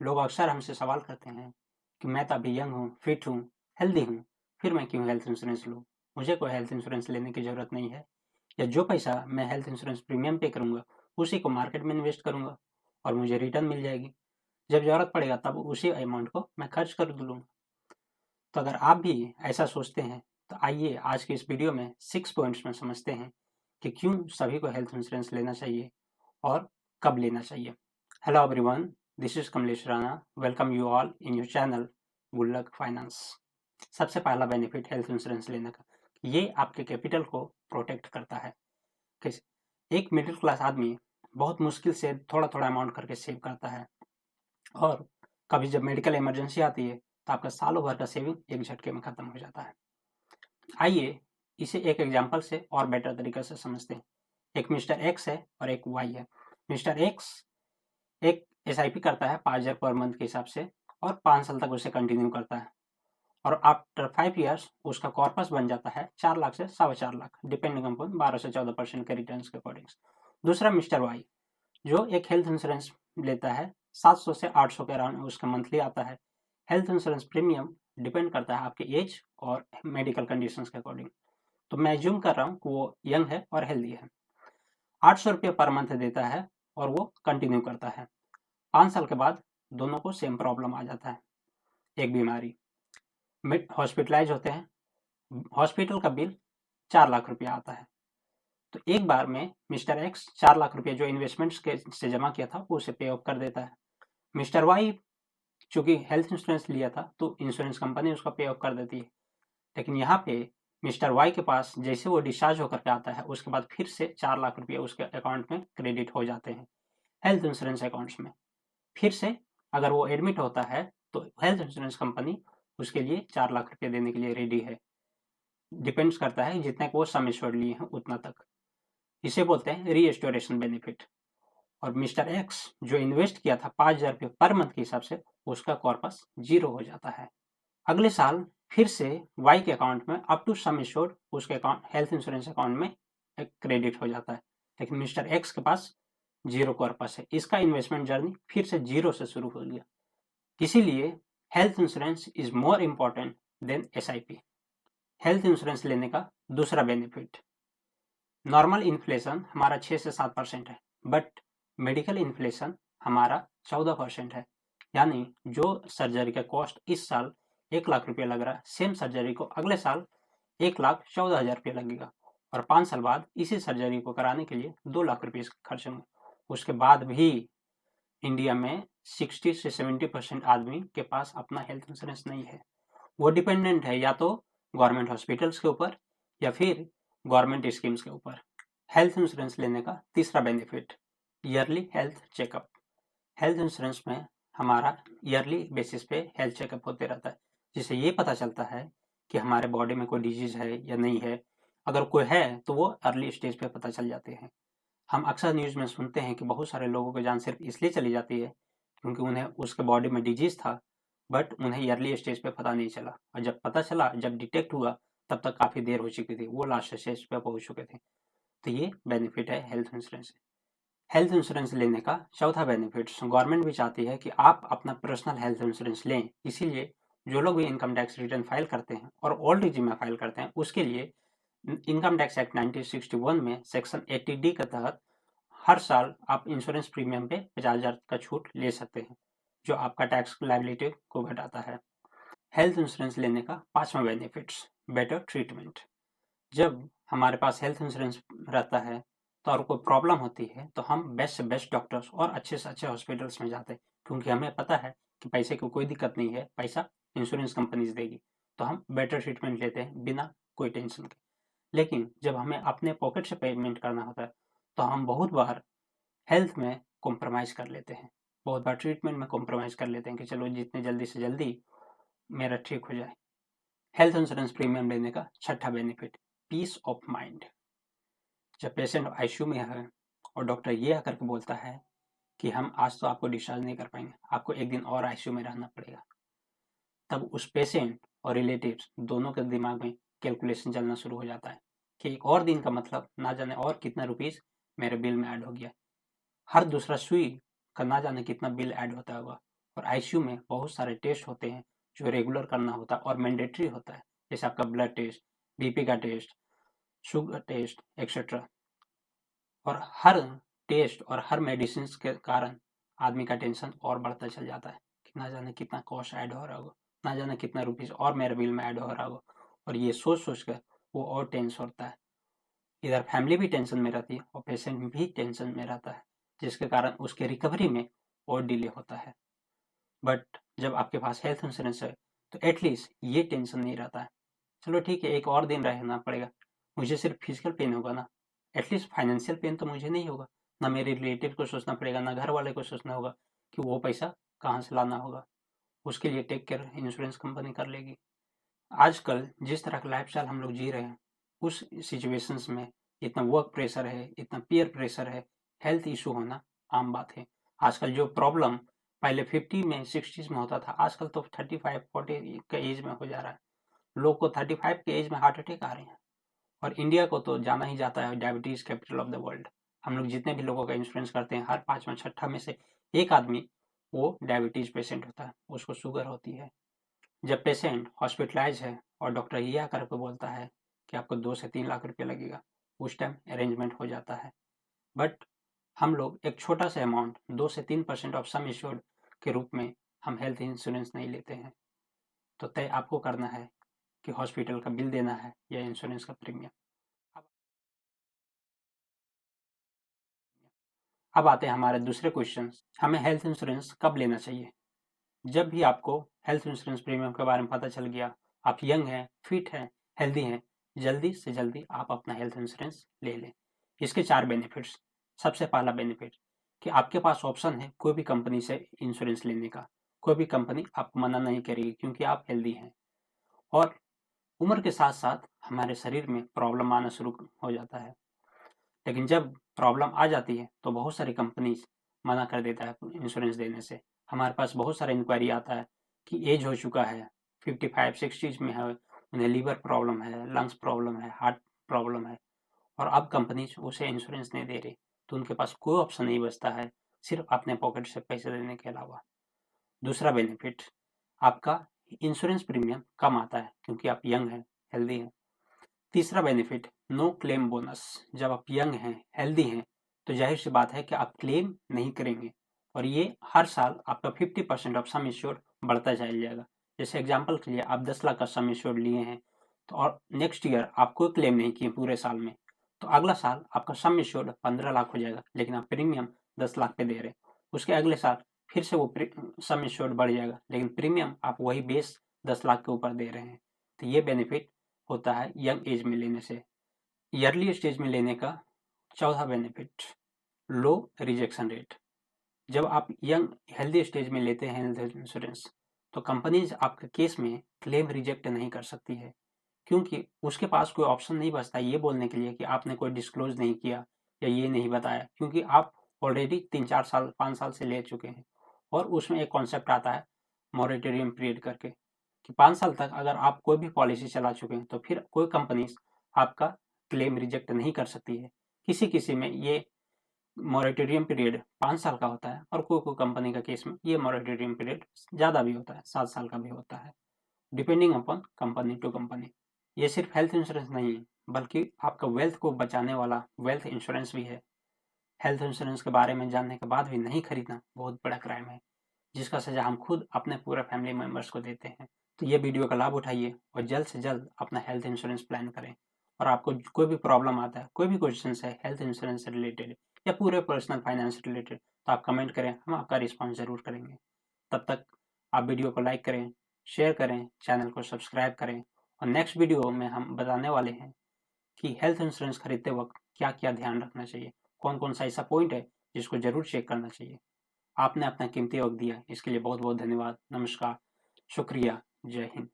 लोग अक्सर हमसे सवाल करते हैं कि मैं तो अभी यंग हूँ, फिट हूँ, हेल्दी हूँ, फिर मैं क्यों हेल्थ इंश्योरेंस लूँ? मुझे कोई हेल्थ इंश्योरेंस लेने की ज़रूरत नहीं है, या जो पैसा मैं हेल्थ इंश्योरेंस प्रीमियम पे करूँगा, उसी को मार्केट में इन्वेस्ट करूँगा और मुझे रिटर्न मिल जाएगी। जब ज़रूरत पड़ेगा तब उसी अमाउंट को मैं खर्च कर दूँगा। तो अगर आप भी ऐसा सोचते हैं, तो आइए आज की इस वीडियो में 6 पॉइंट्स में समझते हैं कि क्यों सभी को हेल्थ इंश्योरेंस लेना चाहिए और कब लेना चाहिए। Hello everyone, this is Kamlesh Rana. Welcome you all in your channel good luck finance. सबसे पहला बेनिफिट हेल्थ इंश्योरेंस लेने का, ये आपके कैपिटल को प्रोटेक्ट करता है। एक मिडिल क्लास आदमी बहुत मुश्किल से थोड़ा थोड़ा अमाउंट करके सेव करता है, और कभी जब मेडिकल इमरजेंसी आती है तो आपका सालों भर का सेविंग एक झटके में खत्म हो जाता है। आइए इसे एक एग्जाम्पल से और बेटर तरीके से समझते हैं। एक मिस्टर एक्स है और एक वाई है। मिस्टर एक्स एक एसआईपी करता है 5,000 पर मंथ के हिसाब से, और 5 साल तक उसे कंटिन्यू करता है, और आफ्टर 5 ईयर्स उसका कॉर्पस बन जाता है 4 लाख से 4.25 लाख, डिपेंडिंग अपॉन 12 से 14% के रिटर्न के अकॉर्डिंग। दूसरा मिस्टर वाई, जो एक हेल्थ इंश्योरेंस लेता है 700 से 800 के अराउंड उसका मंथली आता है। हेल्थ इंश्योरेंस प्रीमियम डिपेंड करता है आपके एज और मेडिकल कंडीशंस के अकॉर्डिंग। तो मैं ज्यूम कर रहा हूँ कि वो यंग है और हेल्दी है। 800 रुपये पर मंथ देता है और वो कंटिन्यू करता है। 5 साल के बाद दोनों को सेम प्रॉब्लम आ जाता है, एक बीमारी, हॉस्पिटलाइज होते हैं, हॉस्पिटल का बिल 4 लाख रुपया आता है। तो एक बार में मिस्टर एक्स 4 लाख रुपया जो इन्वेस्टमेंट्स के से जमा किया था वो उसे पे ऑफ कर देता है। मिस्टर वाई चूंकि हेल्थ इंश्योरेंस लिया था तो इंश्योरेंस कंपनी उसका पे ऑफ कर देती है, लेकिन यहाँ पे मिस्टर वाई के पास जैसे वो डिस्चार्ज होकर के आता है उसके बाद फिर से 4 लाख रुपये उसके अकाउंट में क्रेडिट हो जाते हैं हेल्थ इंश्योरेंस अकाउंट्स में। फिर से अगर वो एडमिट होता है तो हेल्थ इंश्योरेंस कंपनी उसके लिए 4 लाख रुपये देने के लिए रेडी है। डिपेंड्स करता है जितने को वो सम एश्योर्ड लिए हैं उतना तक। इसे बोलते हैं रीएस्टोरेशन बेनिफिट। और मिस्टर एक्स जो इन्वेस्ट किया था 5,000 रुपये पर मंथ के हिसाब से, उसका कॉर्पस जीरो हो जाता है। अगले साल फिर से वाई के अकाउंट में अप टू सम एश्योर्ड उसके अकाउंट हेल्थ इंश्योरेंस अकाउंट में एक क्रेडिट हो जाता है, लेकिन मिस्टर एक्स के पास जीरो कॉर्पस है। इसका इन्वेस्टमेंट जर्नी फिर से जीरो से शुरू हो गया। इसीलिए health insurance is more important than SIP. Health insurance लेने का दूसरा बेनिफिट, नॉर्मल इन्फ्लेशन हमारा 6 से 7% है, बट मेडिकल इन्फ्लेशन हमारा 14% है। यानी जो सर्जरी का कॉस्ट इस साल 1 लाख रुपया लग रहा है, सेम सर्जरी को अगले साल 1,14,000 रुपया लगेगा, और 5 साल बाद इसी सर्जरी को कराने के लिए 2 लाख रुपये खर्च होंगे। उसके बाद भी इंडिया में 60 से 70% आदमी के पास अपना हेल्थ इंश्योरेंस नहीं है। वो डिपेंडेंट है या तो गवर्नमेंट हॉस्पिटल्स के ऊपर या फिर गवर्नमेंट स्कीम्स के ऊपर। हेल्थ इंश्योरेंस लेने का तीसरा benefit, yearly health checkup. Health insurance में हमारा ईयरली बेसिस पे हेल्थ चेकअप होते रहता है, जिससे ये पता चलता है कि हमारे बॉडी में कोई डिजीज है या नहीं है। अगर कोई है तो वो अर्ली स्टेज पे पता चल जाते हैं। हम अक्सर न्यूज़ में सुनते हैं कि बहुत सारे लोगों की जान सिर्फ इसलिए चली जाती है क्योंकि उन्हें उसके बॉडी में डिजीज था, बट उन्हें ईयरली स्टेज पे पता नहीं चला, और जब पता चला, जब डिटेक्ट हुआ, तब तक काफ़ी देर हो चुकी थी, वो लास्ट स्टेज पे पहुंच चुके थे। तो ये बेनिफिट है हेल्थ इंश्योरेंस। हेल्थ इंश्योरेंस लेने का चौथा बेनिफिट, गवर्नमेंट भी चाहती है कि आप अपना पर्सनल हेल्थ इंश्योरेंस लें। इसीलिए जो लोग भी इनकम टैक्स रिटर्न फाइल करते हैं और ओल्ड एज में फाइल करते हैं, उसके लिए इनकम टैक्स एक्ट 1961 में सेक्शन 80D के तहत हर साल आप इंश्योरेंस प्रीमियम पे 50,000 का छूट ले सकते हैं, जो आपका टैक्स लायबिलिटी को घटाता है। हेल्थ इंश्योरेंस लेने का पांचवा बेनिफिट्स, बेटर ट्रीटमेंट। जब हमारे पास हेल्थ इंश्योरेंस रहता है तो और कोई प्रॉब्लम होती है तो हम बेस्ट से बेस्ट डॉक्टर्स और अच्छे से अच्छे हॉस्पिटल्स में जाते हैं, क्योंकि हमें पता है कि पैसे की कोई दिक्कत नहीं है, पैसा इंश्योरेंस कंपनीज देगी। तो हम बेटर ट्रीटमेंट लेते हैं बिना कोई टेंशन के। लेकिन जब हमें अपने पॉकेट से पेमेंट करना होता है तो हम बहुत बार हेल्थ में कॉम्प्रोमाइज़ कर लेते हैं, बहुत बार ट्रीटमेंट में कॉम्प्रोमाइज़ कर लेते हैं कि चलो जितने जल्दी से जल्दी मेरा ठीक हो जाए। हेल्थ इंश्योरेंस प्रीमियम लेने का छठा बेनिफिट, पीस ऑफ माइंड। जब पेशेंट आईसीयू में है और डॉक्टर ये आकर के बोलता है कि हम आज तो आपको डिस्चार्ज नहीं कर पाएंगे, आपको एक दिन और आईसीयू में रहना पड़ेगा, तब उस पेशेंट और रिलेटिव्स दोनों के दिमाग में कैलकुलेशन चलना शुरू हो जाता है कि एक और दिन का मतलब ना जाने और कितना रुपीज़ मेरे बिल में ऐड हो गया। हर दूसरा सुई का ना जाने कितना बिल ऐड होता होगा, और आईसीयू में बहुत सारे टेस्ट होते हैं जो रेगुलर करना होता है और मैंडेटरी होता है, जैसे आपका ब्लड टेस्ट, बीपी का टेस्ट, शुगर टेस्ट एक्सेट्रा। और हर टेस्ट और हर मेडिसिन के कारण आदमी का टेंशन और बढ़ता चल जाता है कि ना जाने कितना कॉस्ट ऐड हो रहा होगा, ना जाने कितना रुपीज़ और मेरे बिल में ऐड हो रहा होगा, और ये सोच सोच कर वो और टेंस होता है। इधर फैमिली भी टेंशन में रहती है और पेशेंट भी टेंशन में रहता है, जिसके कारण उसके रिकवरी में और डिले होता है। बट जब आपके पास हेल्थ इंश्योरेंस है तो एटलीस्ट ये टेंशन नहीं रहता है। चलो ठीक है, एक और दिन रहना पड़ेगा, मुझे सिर्फ फिजिकल पेन होगा ना, एटलीस्ट फाइनेंशियल पेन तो मुझे नहीं होगा। ना मेरे रिलेटिव को सोचना पड़ेगा, ना घर वाले को सोचना होगा कि वो पैसा कहाँ से लाना होगा, उसके लिए टेक केयर इंश्योरेंस कंपनी कर लेगी। आजकल जिस तरह का लाइफस्टाइल हम लोग जी रहे हैं, उस सिचुएशंस में इतना वर्क प्रेशर है, इतना पीयर प्रेशर है, हेल्थ इशू होना आम बात है। आजकल जो प्रॉब्लम पहले 50 में 60s में होता था, आजकल तो 35-40 के एज में हो जा रहा है। लोग को 35 के एज में हार्ट अटैक आ रहे हैं। और इंडिया को तो जाना ही जाता है diabetes capital of the world. हम लोग जितने भी लोगों का इंश्योरेंस करते हैं, हर 5वां 6ठा में से एक आदमी वो डायबिटीज पेशेंट होता है, उसको शुगर होती है। जब पेशेंट हॉस्पिटलाइज है और डॉक्टर ये आकर के बोलता है कि आपको 2 से 3 लाख रुपये लगेगा, उस टाइम अरेंजमेंट हो जाता है। बट हम लोग एक छोटा सा अमाउंट 2 से 3% ऑफ सम इंश्योर्ड के रूप में हम हेल्थ इंश्योरेंस नहीं लेते हैं। तो तय आपको करना है कि हॉस्पिटल का बिल देना है या इंश्योरेंस का प्रीमियम। अब आते हैं हमारे दूसरे क्वेश्चन, हमें हेल्थ इंश्योरेंस कब लेना चाहिए? जब भी आपको हेल्थ इंश्योरेंस प्रीमियम के बारे में पता चल गया, आप यंग हैं, फिट हैं, हेल्दी हैं, जल्दी से जल्दी आप अपना हेल्थ इंश्योरेंस ले लें। इसके 4 बेनिफिट्स। सबसे पहला बेनिफिट कि आपके पास ऑप्शन है कोई भी कंपनी से इंश्योरेंस लेने का, कोई भी कंपनी आपको मना नहीं करेगी क्योंकि आप हेल्दी हैं। और उम्र के साथ साथ हमारे शरीर में प्रॉब्लम आना शुरू हो जाता है, लेकिन जब प्रॉब्लम आ जाती है तो बहुत सारी कंपनीज मना कर देता है इंश्योरेंस देने से। हमारे पास बहुत सारा इंक्वायरी आता है कि एज हो चुका है, 55-60 में है, उन्हें लीवर प्रॉब्लम है, लंग्स प्रॉब्लम है, हार्ट प्रॉब्लम है, और अब कंपनीज उसे इंश्योरेंस नहीं दे रही, तो उनके पास कोई ऑप्शन नहीं बचता है सिर्फ अपने पॉकेट से पैसे देने के अलावा। दूसरा बेनिफिट, आपका इंश्योरेंस प्रीमियम कम आता है क्योंकि आप यंग हैं, हेल्दी हैं। तीसरा बेनिफिट, नो क्लेम बोनस। जब आप यंग हैं, हेल्दी हैं, तो जाहिर सी बात है कि आप क्लेम नहीं करेंगे, और ये हर साल आपका 50% ऑफ सम इंश्योर्ड बढ़ता चला जाएगा। जैसे एग्जांपल के लिए आप 10 लाख का सम इंश्योर्ड लिए हैं, तो और नेक्स्ट ईयर आप कोई क्लेम नहीं किए पूरे साल में, तो अगला साल आपका सम इंश्योर्ड 15 लाख हो जाएगा, लेकिन आप प्रीमियम 10 लाख पे दे रहे हैं। उसके अगले साल फिर से वो सम इंश्योर्ड बढ़ जाएगा, लेकिन प्रीमियम आप वही बेस 10 लाख के ऊपर दे रहे हैं। तो ये बेनिफिट होता है यंग एज में लेने से। ईयरली स्टेज में लेने का चौथा बेनिफिट, लो रिजेक्शन रेट। जब आप यंग हेल्दी स्टेज में लेते हैं हेल्थ इंश्योरेंस, तो कंपनीज आपके केस में क्लेम रिजेक्ट नहीं कर सकती है, क्योंकि उसके पास कोई ऑप्शन नहीं बचता ये बोलने के लिए कि आपने कोई डिस्क्लोज नहीं किया या ये नहीं बताया, क्योंकि आप ऑलरेडी 3-4 साल 5 साल से ले चुके हैं। और उसमें एक कॉन्सेप्ट आता है मॉरेटोरियम पीरियड करके, कि 5 साल तक अगर आप कोई भी पॉलिसी चला चुके हैं तो फिर कोई कंपनी आपका क्लेम रिजेक्ट नहीं कर सकती है। किसी किसी में ये मॉरेटोरियम पीरियड 5 साल का होता है, और कोई कोई कंपनी का केस में ये मॉरेटोरियम पीरियड ज़्यादा भी होता है, 7 साल का भी होता है, depending upon company to company. ये सिर्फ हेल्थ इंश्योरेंस नहीं है, बल्कि आपका वेल्थ को बचाने वाला वेल्थ इंश्योरेंस भी है। हेल्थ इंश्योरेंस के बारे में जानने के बाद भी नहीं खरीदना बहुत बड़ा क्राइम है, जिसका सजा हम खुद अपने पूरे फैमिली मेंबर्स को देते हैं। तो ये वीडियो का लाभ उठाइए और जल्द से जल्द अपना हेल्थ इंश्योरेंस प्लान करें। और आपको कोई भी प्रॉब्लम आता है, कोई भी क्वेश्चन है हेल्थ इंश्योरेंस से रिलेटेड या पूरे पर्सनल फाइनेंस से रिलेटेड, तो आप कमेंट करें, हम आपका रिस्पॉन्स जरूर करेंगे। तब तक आप वीडियो को लाइक करें, शेयर करें, चैनल को सब्सक्राइब करें, और नेक्स्ट वीडियो में हम बताने वाले हैं कि हेल्थ इंश्योरेंस खरीदते वक्त क्या क्या ध्यान रखना चाहिए, कौन कौन सा ऐसा पॉइंट है जिसको जरूर चेक करना चाहिए। आपने अपना कीमती वक्त दिया, इसके लिए बहुत बहुत धन्यवाद। नमस्कार, शुक्रिया, जय हिंद।